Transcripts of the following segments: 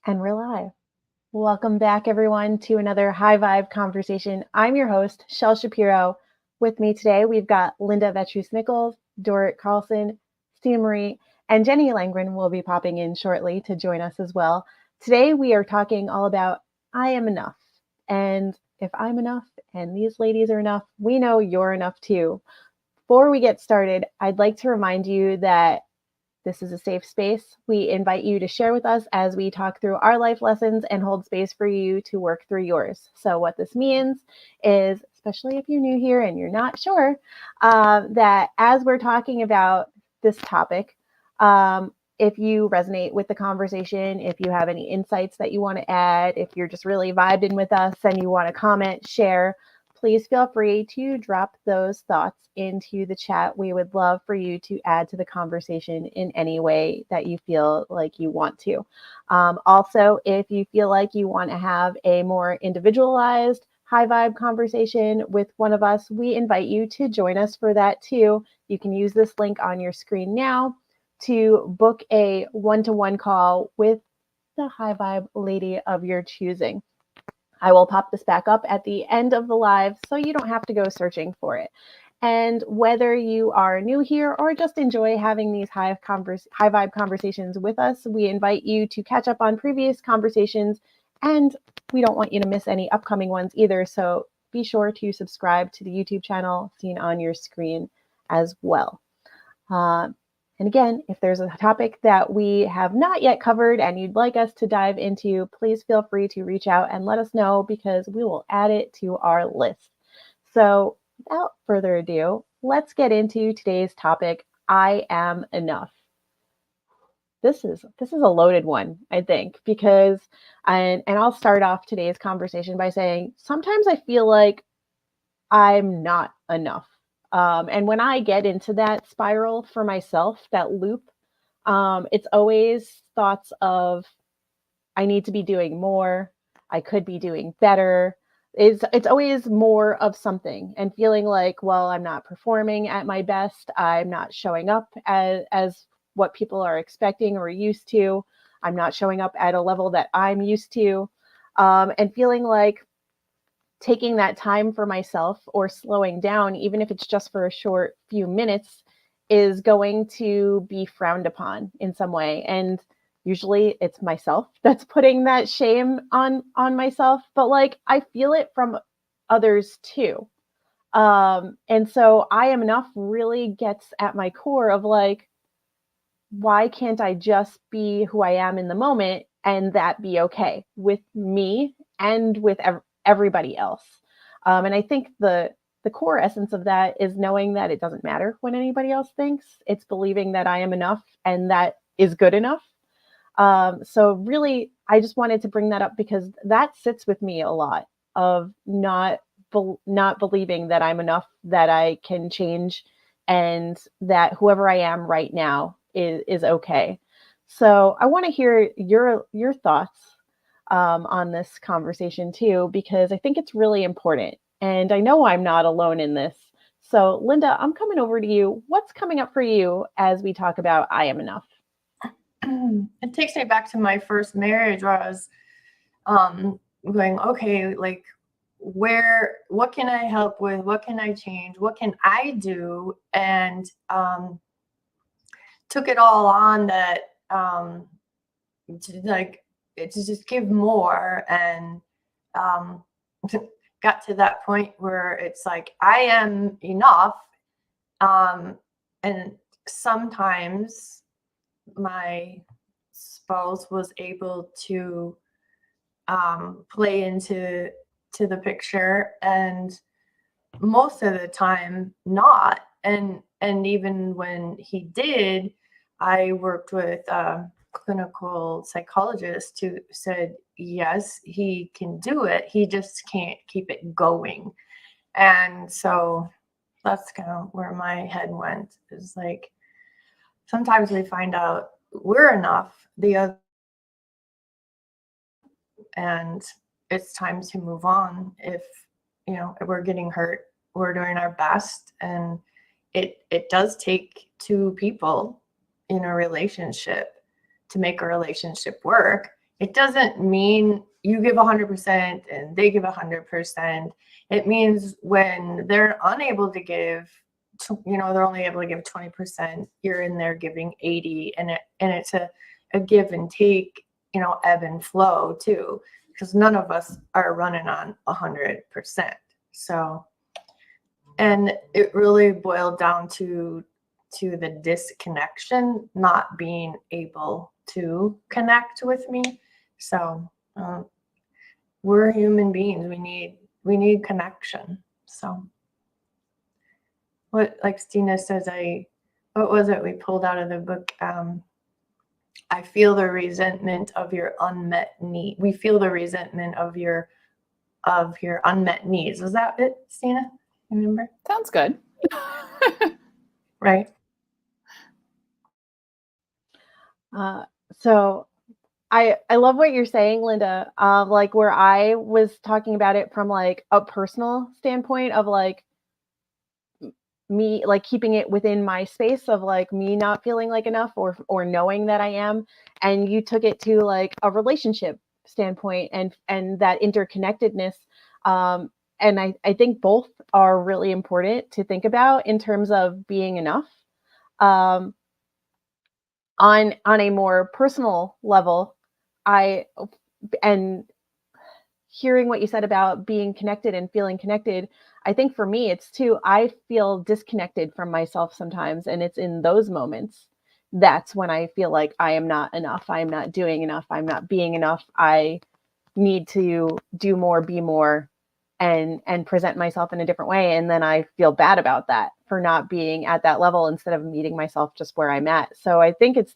And we're live. Welcome back, everyone, to another high vibe conversation. I'm your host, Shel Shapiro. With me today, we've got Linda Vetrus Nichols, Dorit Carlson, Stina Marie, and Jenny Langren will be popping in shortly to join us as well. Today, we are talking all about I am enough. And if I'm enough and these ladies are enough, we know you're enough too. Before we get started, I'd like to remind you that this is a safe space. We invite you to share with us as we talk through our life lessons and hold space for you to work through yours. So, what this means is, especially if you're new here and you're not sure, that as we're talking about this topic, if you resonate with the conversation, if you have any insights that you want to add, if you're just really vibing with us and you want to comment, share, please feel free to drop those thoughts into the chat. We would love for you to add to the conversation in any way that you feel like you want to. Also, if you feel like you want to have a more individualized, high vibe conversation with one of us, we invite you to join us for that too. You can use this link on your screen now to book a one-to-one call with the high vibe lady of your choosing. I will pop this back up at the end of the live so you don't have to go searching for it. And whether you are new here or just enjoy having these high vibe conversations with us, we invite you to catch up on previous conversations, and we don't want you to miss any upcoming ones either. So be sure to subscribe to the YouTube channel seen on your screen as well. And again, if there's a topic that we have not yet covered and you'd like us to dive into, please feel free to reach out and let us know because we will add it to our list. So without further ado, let's get into today's topic, I am enough. This is a loaded one, I think, because and I'll start off today's conversation by saying sometimes I feel like I'm not enough. And when I get into that spiral for myself, that loop, it's always thoughts of I need to be doing more. I could be doing better. It's always more of something and feeling like, well, I'm not performing at my best. I'm not showing up as what people are expecting or used to. I'm not showing up at a level that I'm used to. And feeling like taking that time for myself or slowing down, even if it's just for a short few minutes, is going to be frowned upon in some way. And usually it's myself that's putting that shame on myself, but like I feel it from others too. And so I am enough really gets at my core of like, why can't I just be who I am in the moment and that be okay with me and with everybody else? And I think the core essence of that is knowing that it doesn't matter what anybody else thinks. It's believing that I am enough and that is good enough. So really, I just wanted to bring that up because that sits with me a lot of not believing that I'm enough, that I can change, and that whoever I am right now is okay. So I want to hear your thoughts on this conversation too, because I think it's really important. And I know I'm not alone in this. So Linda, I'm coming over to you. What's coming up for you as we talk about I am enough? It takes me back to my first marriage where I was going, okay, like what can I help with? What can I change? What can I do? And took it all on that to just give more, and got to that point where it's like I am enough. And sometimes my spouse was able to play into the picture, and most of the time not. And even when he did, I worked with a clinical psychologist who said yes, he can do it, he just can't keep it going. And so that's kind of where my head went, is like sometimes we find out we're enough, the other, and it's time to move on. If if we're getting hurt, we're doing our best, and it does take two people in a relationship to make a relationship work. it doesn't mean you give 100% and they give 100%. It means when they're unable to give, they're only able to give 20%, you're in there giving 80, and it's a give and take, ebb and flow too, because none of us are running on 100%. So, and it really boiled down to the disconnection, not being able to connect with me. So we're human beings. We need connection. So what, like Stina says, what was it we pulled out of the book? I feel the resentment of your unmet need. We feel the resentment of your unmet needs. Was that it, Stina? Remember? Sounds good. Right. So I love what you're saying, Linda. Like where I was talking about it from like a personal standpoint of like me, like keeping it within my space of like me not feeling like enough or knowing that I am, and you took it to like a relationship standpoint and that interconnectedness. And I think both are really important to think about in terms of being enough. On a more personal level, and hearing what you said about being connected and feeling connected, I think for me it's too, I feel disconnected from myself sometimes, and it's in those moments that's when I feel like I am not enough, I'm not doing enough, I'm not being enough, I need to do more, be more, and present myself in a different way, and then I feel bad about that for not being at that level instead of meeting myself just where I'm at. So I think it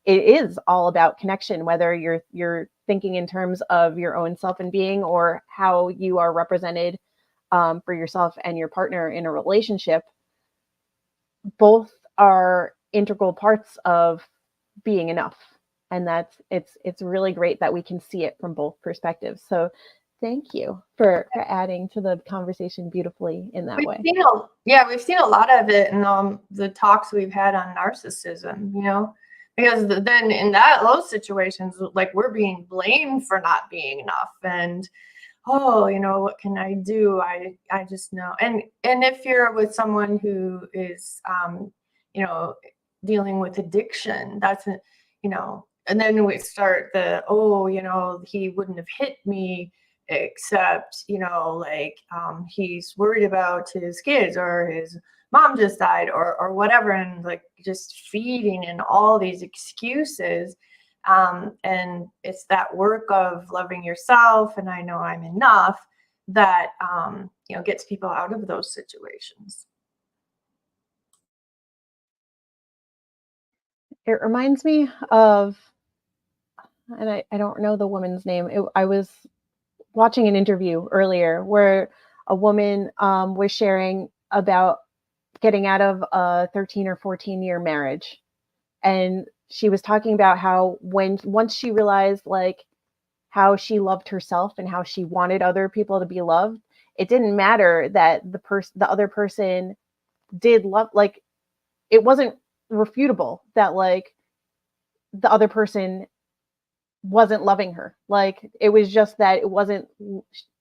is all about connection, whether you're thinking in terms of your own self and being, or how you are represented for yourself and your partner in a relationship. Both are integral parts of being enough, and it's really great that we can see it from both perspectives. So thank you for adding to the conversation beautifully in that way. We've seen a lot of it in the talks we've had on narcissism, because then in those situations, like we're being blamed for not being enough, and what can I do? I just know. And if you're with someone who is dealing with addiction, that's and then we start he wouldn't have hit me except he's worried about his kids, or his mom just died, or whatever, and like just feeding in all these excuses. And it's that work of loving yourself, and I know I'm enough, that gets people out of those situations. It reminds me of, and I don't know the woman's name. I was watching an interview earlier where a woman was sharing about getting out of a 13 or 14-year marriage. And she was talking about how once she realized like how she loved herself and how she wanted other people to be loved, it didn't matter that the other person did love, like it wasn't refutable that like the other person wasn't loving her. Like it was just that it wasn't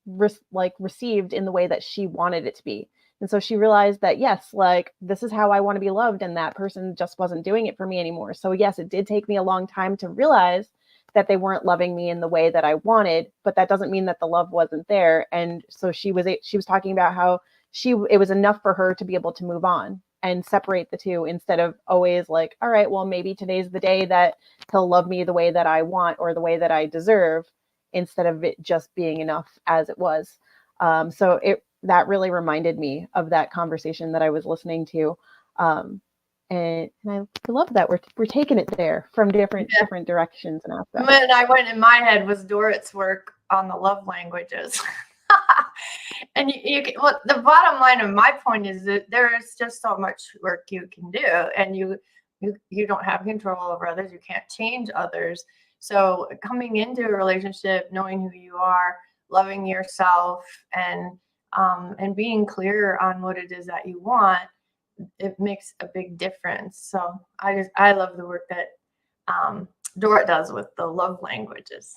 received in the way that she wanted it to be. And so she realized that, yes, like this is how I want to be loved, and that person just wasn't doing it for me anymore. So yes, it did take me a long time to realize that they weren't loving me in the way that I wanted, but that doesn't mean that the love wasn't there. And so she was talking about how it was enough for her to be able to move on and separate the two, instead of always like, all right, well, maybe today's the day that he'll love me the way that I want or the way that I deserve, instead of it just being enough as it was. So that really reminded me of that conversation that I was listening to. And I love that we're taking it there from different directions and aspects. When I went in my head was Dorrit's work on the love languages. And the bottom line of my point is that there is just so much work you can do, and you don't have control over others. You can't change others. So coming into a relationship, knowing who you are, loving yourself, and being clear on what it is that you want, it makes a big difference. So I love the work that Dorit does with the love languages.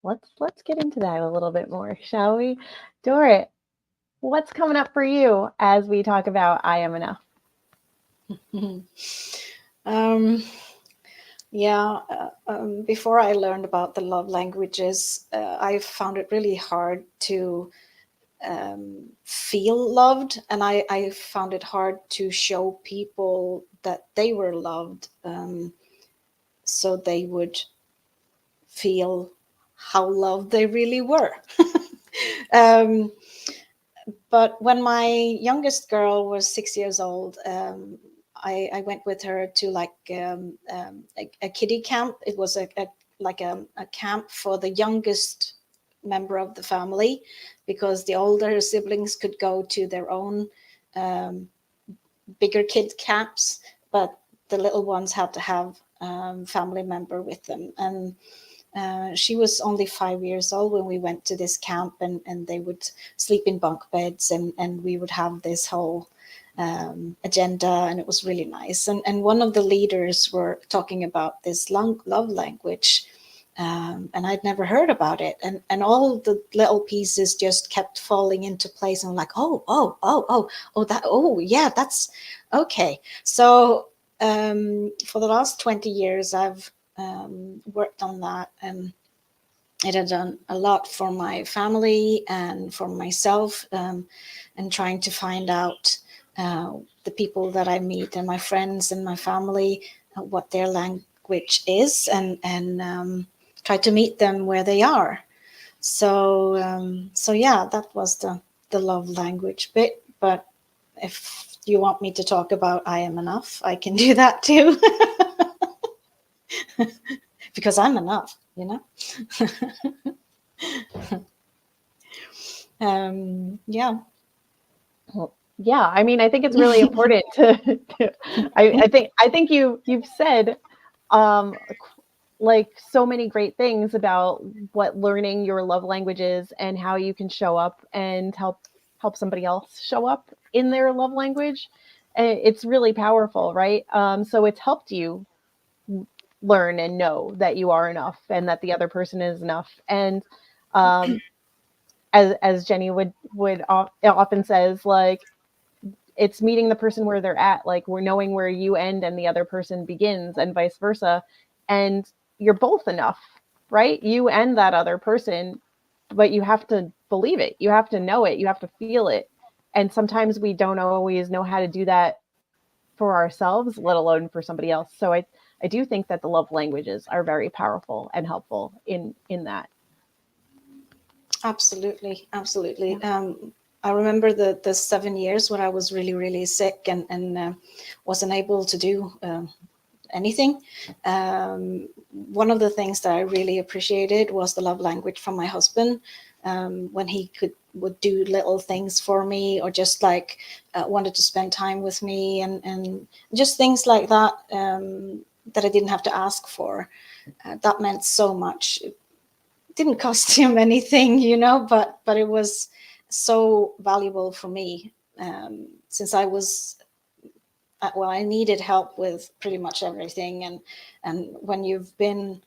Let's get into that a little bit more, shall we? Dorit, what's coming up for you as we talk about I Am Enough? Before I learned about the love languages, I found it really hard to feel loved, and I found it hard to show people that they were loved, so they would feel how loved they really were. But when my youngest girl was 6 years old, I went with her to like a kiddie camp. It was a camp for the youngest member of the family, because the older siblings could go to their own bigger kid camps, but the little ones had to have family member with them. And she was only 5 years old when we went to this camp, and they would sleep in bunk beds, and we would have this whole agenda, and it was really nice. And one of the leaders were talking about this love language, and I'd never heard about it, and all the little pieces just kept falling into place, and I'm like, yeah, that's okay. So for the last 20 years I've worked on that, and it had done a lot for my family and for myself, and trying to find out the people that I meet and my friends and my family, what their language is, and try to meet them where they are. So yeah, that was the love language bit. But if you want me to talk about I Am Enough, I can do that too. Because I'm enough, you know. Yeah. Well, yeah, I mean, I think it's really important I think you've said like so many great things about what learning your love languages and how you can show up and help somebody else show up in their love language. It's really powerful, right? So it's helped you learn and know that you are enough and that the other person is enough. And as Jenny would often says, like, it's meeting the person where they're at, like we're knowing where you end and the other person begins, and vice versa. And you're both enough, right? You and that other person, but you have to believe it. You have to know it. You have to feel it. And sometimes we don't always know how to do that for ourselves, let alone for somebody else. So I do think that the love languages are very powerful and helpful in that. Absolutely. Yeah. I remember the 7 years when I was really, really sick, and wasn't able to do anything. One of the things that I really appreciated was the love language from my husband, when he would do little things for me, or just like wanted to spend time with me, and just things like that, that I didn't have to ask for. That meant so much. Didn't cost him anything, you know, but it was so valuable for me, since I was I needed help with pretty much everything, and when you've been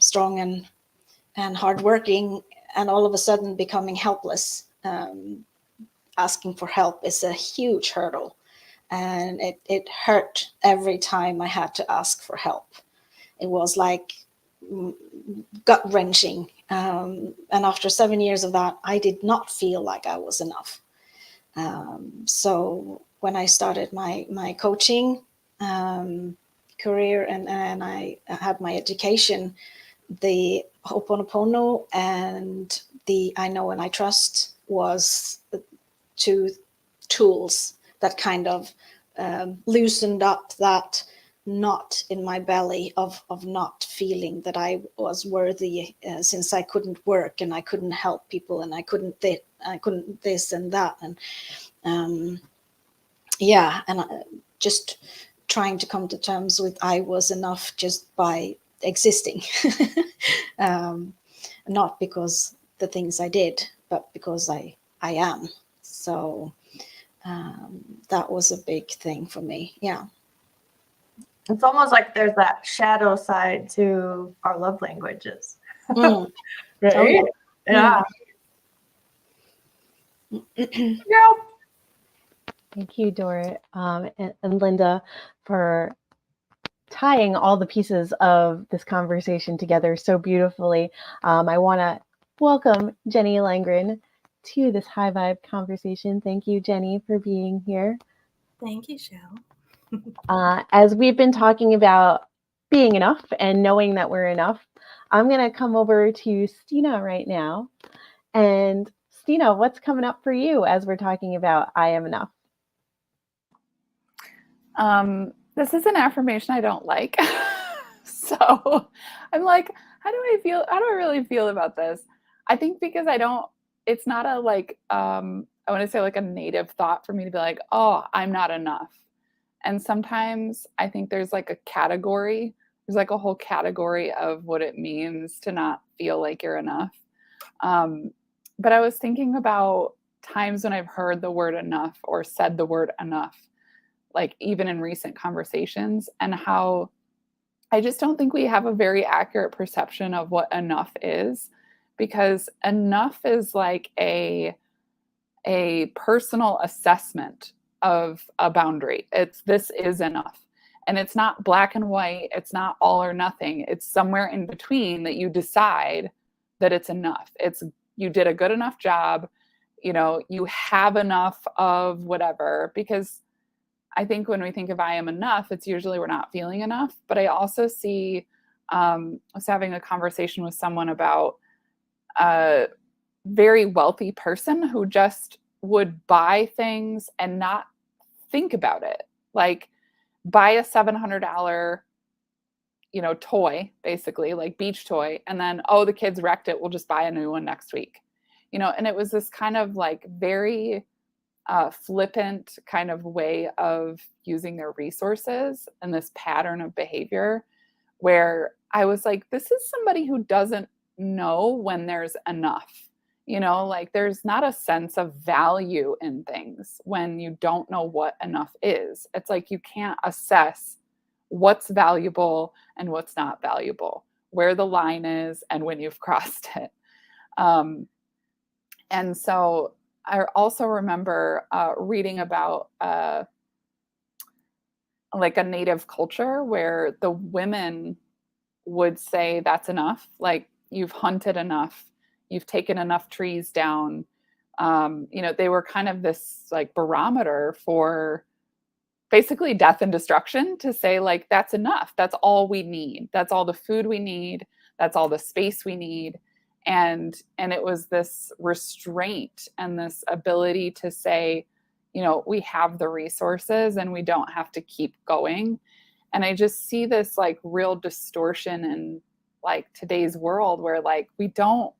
strong and hardworking, and all of a sudden becoming helpless, asking for help is a huge hurdle, and it hurt every time I had to ask for help. It was like gut wrenching. And after 7 years of that, I did not feel like I was enough. So when I started my coaching career, and I had my education, the Ho'oponopono and the I Know and I Trust was the two tools that kind of loosened up that knot in my belly of not feeling that I was worthy, since I couldn't work and I couldn't help people and I couldn't this and that, and just trying to come to terms with I was enough just by existing. Not because the things I did, but because I am. So That was a big thing for me. Yeah. It's almost like there's that shadow side to our love languages. Mm. Right? Oh, yeah. Yeah. Yeah. Thank you, Dorit and Linda, for tying all the pieces of this conversation together so beautifully. I want to welcome Jenny Langren to this high vibe conversation. Thank you, Jenny, for being here. Thank you, Shell. As we've been talking about being enough and knowing that we're enough, I'm going to come over to Stina right now. And Stina, what's coming up for you as we're talking about I am enough? This is an affirmation I don't like. So I'm like, how do I feel? How do I really feel about this? I think because it's not a like, I want to say like a native thought for me to be like, oh, I'm not enough. And sometimes I think there's like there's like a whole category of what it means to not feel like you're enough. But I was thinking about times when I've heard the word enough or said the word enough, like even in recent conversations, and how I just don't think we have a very accurate perception of what enough is, because enough is like a personal assessment of a boundary. This is enough. And it's not black and white, it's not all or nothing. It's somewhere in between that you decide that it's enough. It's you did a good enough job, you have enough of whatever, because I think when we think of I am enough, it's usually we're not feeling enough. But I also see, I was having a conversation with someone about a very wealthy person who just would buy things and not think about it. Like buy a $700, toy, basically like beach toy. And then, oh, the kids wrecked it. We'll just buy a new one next week. And it was this kind of like very flippant kind of way of using their resources and this pattern of behavior where I was like, this is somebody who doesn't know when there's enough. Like there's not a sense of value in things when you don't know what enough is. It's like you can't assess what's valuable and what's not valuable, where the line is and when you've crossed it. And so I also remember reading about like a native culture where the women would say that's enough. Like you've hunted enough, you've taken enough trees down. They were kind of this like barometer for basically death and destruction, to say like, that's enough. That's all we need. That's all the food we need. That's all the space we need. And it was this restraint and this ability to say, we have the resources and we don't have to keep going. And I just see this like real distortion in like today's world where like we don't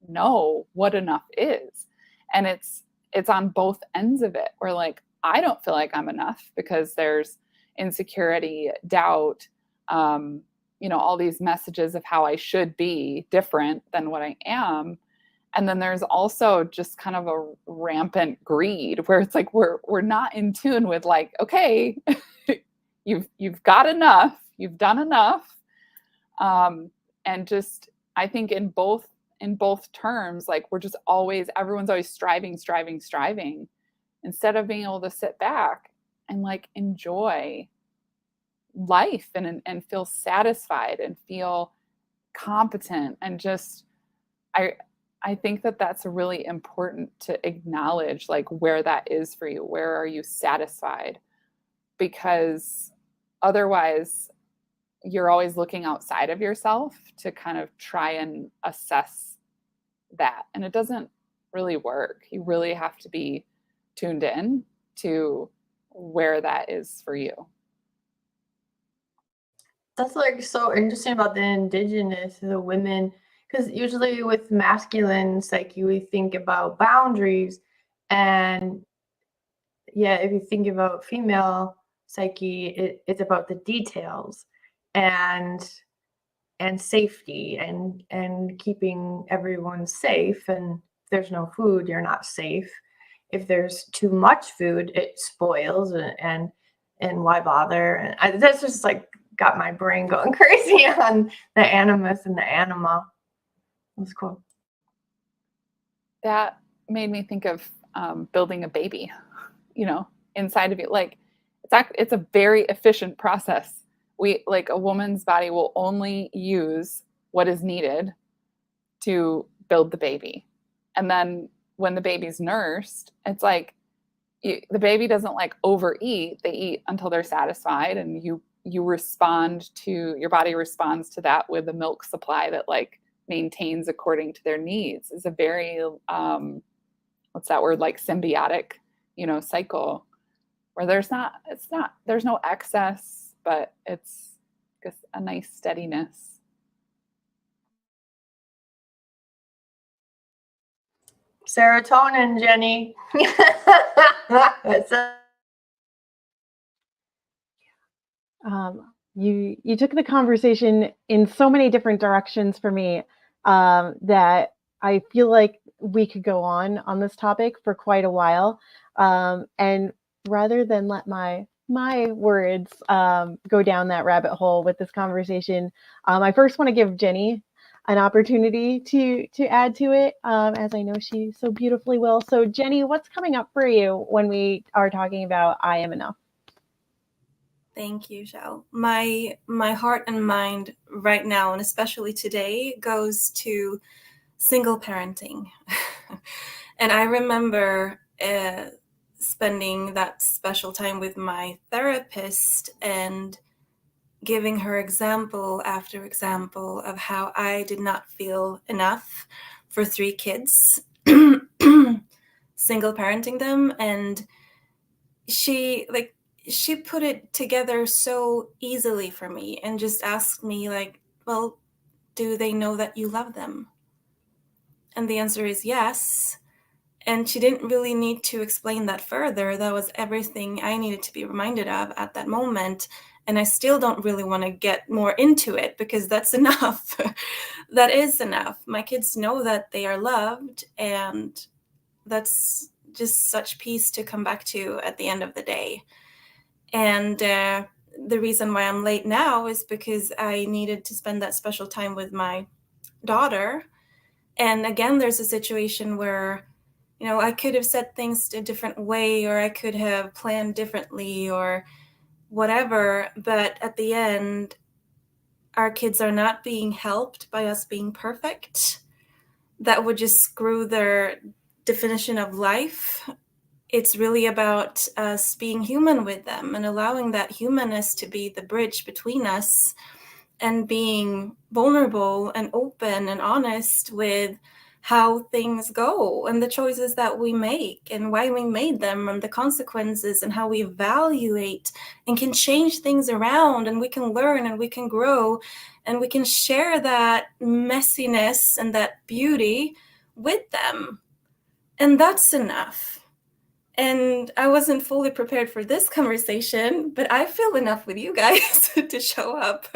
know what enough is. And it's on both ends of it, where like I don't feel like I'm enough because there's insecurity, doubt, all these messages of how I should be different than what I am. And then there's also just kind of a rampant greed where it's like we're not in tune with like, okay, you've got enough, you've done enough. And just I think in both terms, like everyone's always striving, instead of being able to sit back and like enjoy life and feel satisfied and feel competent. And just I think that that's really important to acknowledge, like where that is for you. Where are you satisfied? Because otherwise you're always looking outside of yourself to kind of try and assess that. And it doesn't really work. You really have to be tuned in to where that is for you. That's like so interesting about the indigenous, the women, because usually with masculine psyche, we think about boundaries. And yeah, if you think about female psyche, it's about the details and safety and keeping everyone safe. And if there's no food, you're not safe. if there's too much food, it spoils, and why bother? And that's just like got my brain going crazy on the animus and the anima. It was cool. That made me think of building a baby, inside of you. Like it's a very efficient process. Like a woman's body will only use what is needed to build the baby. And then when the baby's nursed, it's like the baby doesn't like overeat. They eat until they're satisfied, and your body responds to that with a milk supply that like maintains according to their needs. Is a very what's that word, like symbiotic, cycle, where there's no excess, but it's just a nice steadiness. Serotonin, Jenny. You took the conversation in so many different directions for me that I feel like we could go on this topic for quite a while. And rather than let my words go down that rabbit hole with this conversation, I first want to give Jenny an opportunity to add to it, as I know she so beautifully will. So Jenny, what's coming up for you when we are talking about I am enough? Thank you, Shell. My heart and mind right now, and especially today, goes to single parenting. And I remember spending that special time with my therapist and giving her example after example of how I did not feel enough for 3 kids, single parenting them. And she put it together so easily for me and just asked me like, well, do they know that you love them? And the answer is yes. And she didn't really need to explain that further. That was everything I needed to be reminded of at that moment. And I still don't really want to get more into it because that's enough. That is enough. My kids know that they are loved, and that's just such peace to come back to at the end of the day. And the reason why I'm late now is because I needed to spend that special time with my daughter. And again, there's a situation where, I could have said things a different way, or I could have planned differently or whatever. But at the end, our kids are not being helped by us being perfect. That would just screw their definition of life. It's really about us being human with them and allowing that humanness to be the bridge between us, and being vulnerable and open and honest with how things go and the choices that we make and why we made them and the consequences and how we evaluate and can change things around, and we can learn and we can grow and we can share that messiness and that beauty with them. And that's enough. And I wasn't fully prepared for this conversation, but I feel enough with you guys to show up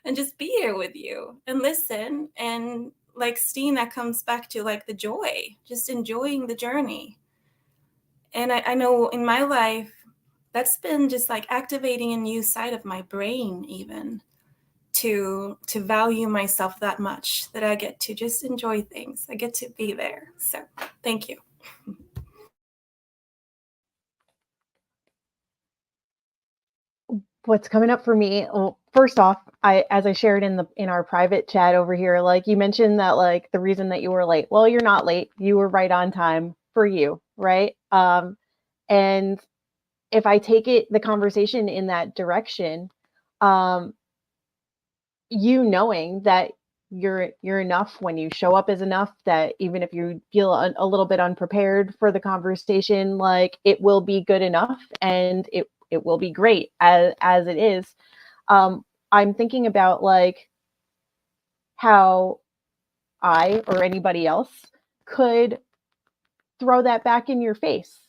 and just be here with you and listen. And like Stina comes back to like the joy, just enjoying the journey. And I know in my life, that's been just like activating a new side of my brain, even to value myself that much, that I get to just enjoy things. I get to be there. So thank you. What's coming up for me? Well, first off, as I shared in our private chat over here, like you mentioned that like the reason that you were late. Well, you're not late. You were right on time for you, right? And if I take the conversation in that direction, you knowing that you're enough when you show up is enough, that even if you feel a little bit unprepared for the conversation, like it will be good enough, and it will be great as it is. I'm thinking about like how I or anybody else could throw that back in your face.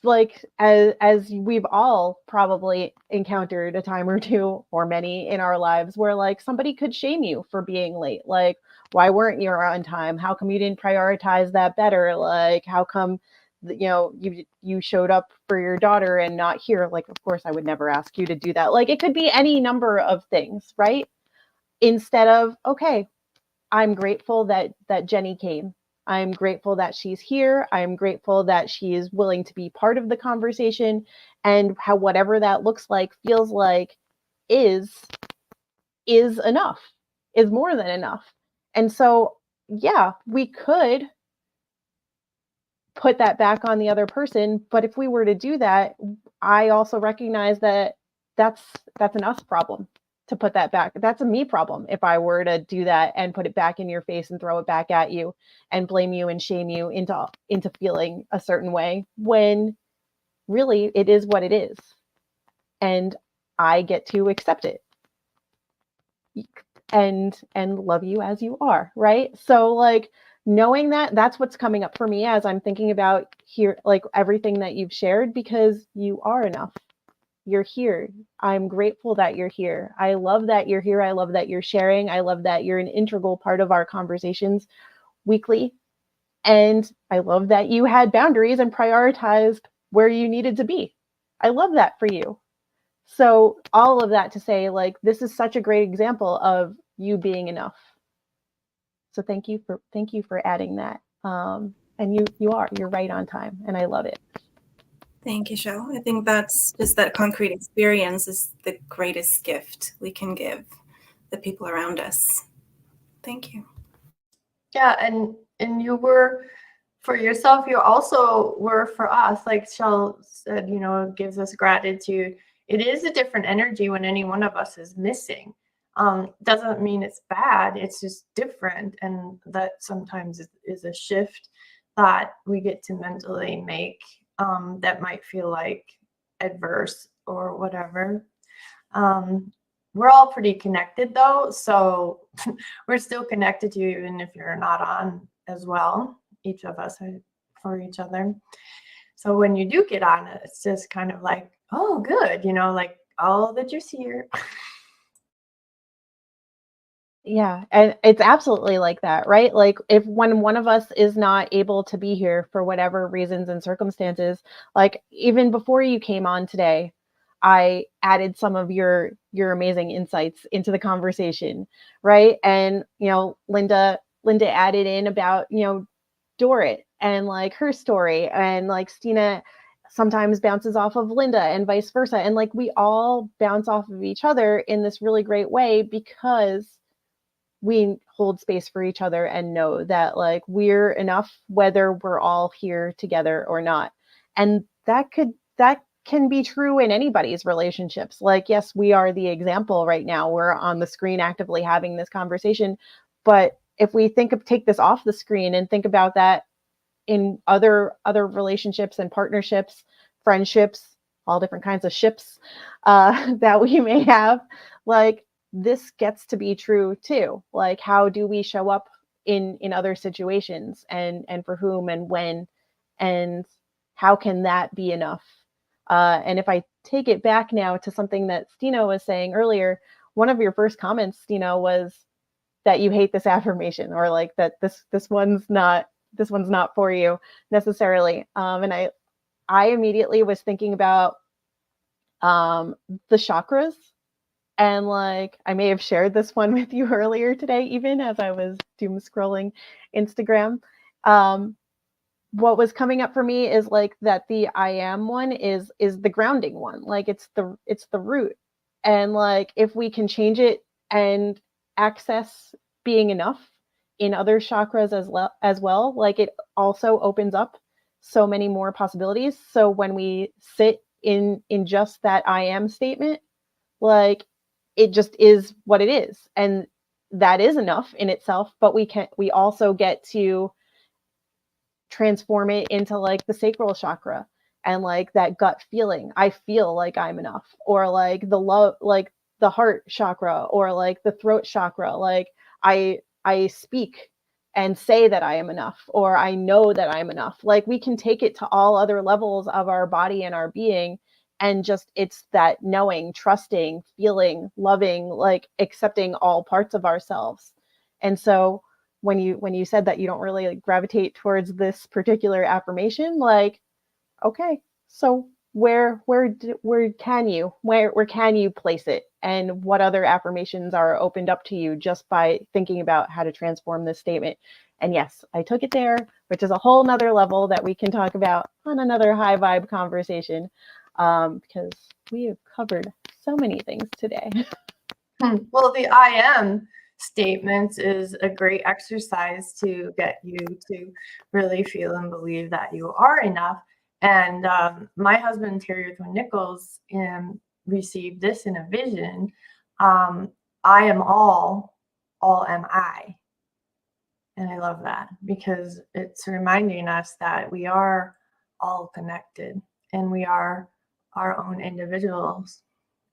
Like as we've all probably encountered a time or two or many in our lives where like somebody could shame you for being late. Like, why weren't you on time? How come you didn't prioritize that better? Like, how come you showed up for your daughter and not here. Like, of course I would never ask you to do that. Like, it could be any number of things, right? Instead of, okay, I'm grateful that Jenny came. I'm grateful that she's here. I'm grateful that she is willing to be part of the conversation, and how whatever that looks like, feels like, is enough, is more than enough. And so, yeah, we could put that back on the other person, but if we were to do that, I also recognize that that's an us problem. To put that back, that's a me problem. If I were to do that and put it back in your face and throw it back at you and blame you and shame you into feeling a certain way, when really it is what it is, and I get to accept it and love you as you are, right? So, like, knowing that, that's what's coming up for me as I'm thinking about here, like, everything that you've shared, because you are enough. You're here. I'm grateful that you're here. I love that you're here. I love that you're sharing. I love that you're an integral part of our conversations weekly. And I love that you had boundaries and prioritized where you needed to be. I love that for you. So all of that to say, like, this is such a great example of you being enough. So thank you for adding that. And you're right on time, and I love it. Thank you, Shel. I think that's just that concrete experience is the greatest gift we can give the people around us. Thank you. Yeah, and you were for yourself, you also were for us. Like Shel said, it gives us gratitude. It is a different energy when any one of us is missing. Doesn't mean it's bad, it's just different. And that sometimes is a shift that we get to mentally make, that might feel like adverse or whatever. We're all pretty connected though, so we're still connected to you even if you're not on as well. Each of us are for each other. So when you do get on it, it's just kind of like, oh, good, like all the juice here. Yeah, and it's absolutely like that, right? Like, when one of us is not able to be here for whatever reasons and circumstances, like even before you came on today, I added some of your amazing insights into the conversation, right? And Linda added in about Dorit and like her story, and like Stina sometimes bounces off of Linda and vice versa, and like we all bounce off of each other in this really great way, because we hold space for each other and know that like we're enough whether we're all here together or not. And that can be true in anybody's relationships. Like, yes, we are the example right now. We're on the screen actively having this conversation. But if we take this off the screen and think about that in other relationships and partnerships, friendships, all different kinds of ships that we may have, like, this gets to be true too. Like, how do we show up in other situations, and for whom and when, and how can that be enough? And if I take it back now to something that Stina was saying earlier, one of your first comments, Stina, was that you hate this affirmation, or like that this one's not for you necessarily. And I immediately was thinking about the chakras. And like, I may have shared this one with you earlier today, even as I was doom scrolling Instagram. What was coming up for me is like that the I am one is the grounding one. Like, it's the root. And like, if we can change it and access being enough in other chakras as well, like, it also opens up so many more possibilities. So when we sit in just that I am statement, like, it just is what it is, and that is enough in itself. But we also get to transform it into like the sacral chakra, and like that gut feeling, I feel like I'm enough, or like the love, like the heart chakra, or like the throat chakra, like I speak and say that I am enough, or I know that I'm enough. Like, we can take it to all other levels of our body and our being, and just, it's that knowing, trusting, feeling, loving, like accepting all parts of ourselves. And so when you said that you don't really like gravitate towards this particular affirmation, like, okay, so where can you place it, and what other affirmations are opened up to you just by thinking about how to transform this statement? And yes, I took it there, which is a whole nother level that we can talk about on another high vibe conversation, because we have covered so many things today. Well, the I am statements is a great exercise to get you to really feel and believe that you are enough. And my husband, Terry Nichols, received this in a vision. I am all am I. And I love that because it's reminding us that we are all connected and we are our own individuals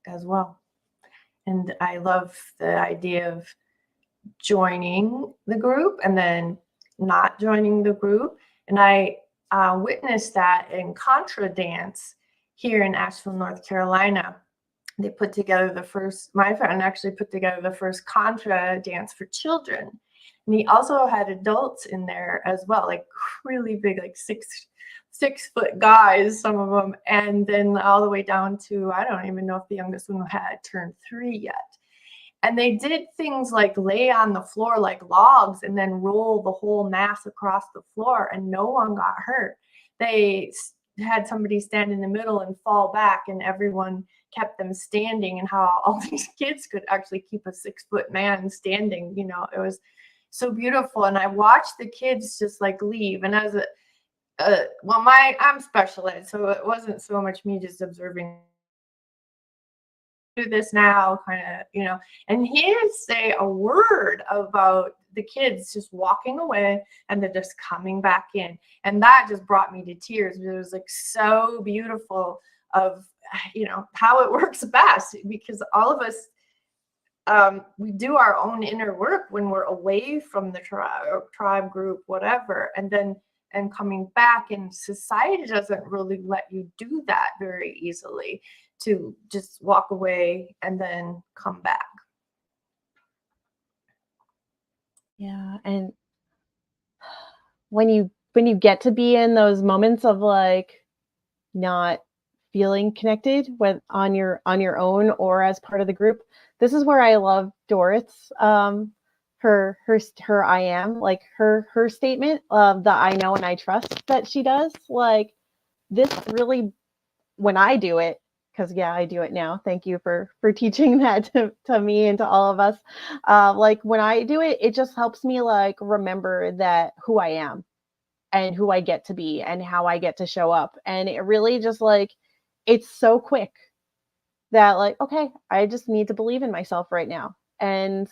as well. And I love the idea of joining the group and then not joining the group. And I witnessed that in contra dance here in Asheville, North Carolina. They put together my friend actually put together the first contra dance for children. And he also had adults in there as well, like really big, like 6-foot guys, some of them. And then all the way down to, I don't even know if the youngest one had turned 3 yet. And they did things like lay on the floor like logs and then roll the whole mass across the floor, and no one got hurt. They had somebody stand in the middle and fall back, and everyone kept them standing, and how all these kids could actually keep a 6-foot man standing. You know, it was so beautiful. And I watched the kids just like leave. And as I'm special ed, so it wasn't so much me just observing, do this now, kind of, you know, and he didn't say a word about the kids just walking away and they're just coming back in. And that just brought me to tears. It was like so beautiful of, you know, how it works best, because all of us, we do our own inner work when we're away from the tribe group, whatever, and coming back, and society doesn't really let you do that very easily, to just walk away and then come back. Yeah, and when you get to be in those moments of like not feeling connected with on your own or as part of the group, this is where I love Dorot's her I am, like her statement of the I know and I trust that she does. Like, this really, when I do it, because yeah, I do it now. Thank you for teaching that to me and to all of us. Like, when I do it, it just helps me like remember that who I am and who I get to be and how I get to show up. And it really just like, it's so quick that like, okay, I just need to believe in myself right now, and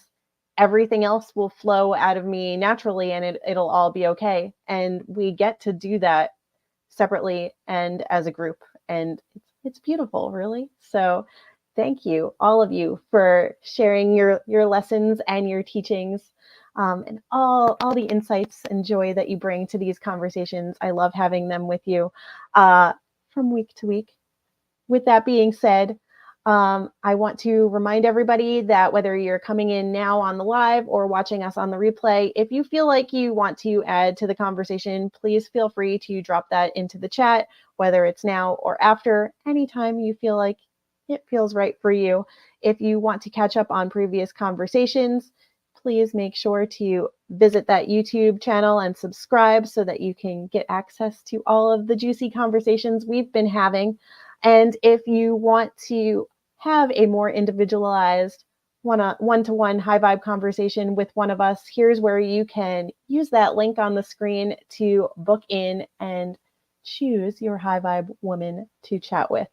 everything else will flow out of me naturally, and it'll all be okay. And we get to do that separately and as a group, and it's beautiful, really. So thank you, all of you, for sharing your lessons and your teachings, and all the insights and joy that you bring to these conversations. I love having them with you from week to week. With that being said, I want to remind everybody that whether you're coming in now on the live or watching us on the replay, if you feel like you want to add to the conversation, please feel free to drop that into the chat, whether it's now or after, anytime you feel like it feels right for you. If you want to catch up on previous conversations, please make sure to visit that YouTube channel and subscribe so that you can get access to all of the juicy conversations we've been having. And if you want to have a more individualized one-to-one high vibe conversation with one of us, here's where you can use that link on the screen to book in and choose your high vibe woman to chat with.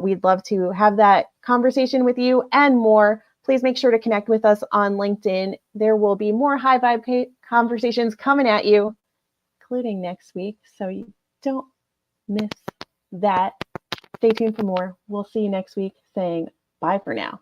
We'd love to have that conversation with you and more. Please make sure to connect with us on LinkedIn. There will be more high vibe conversations coming at you, including next week, so you don't miss that. Stay tuned for more. We'll see you next week, saying bye for now.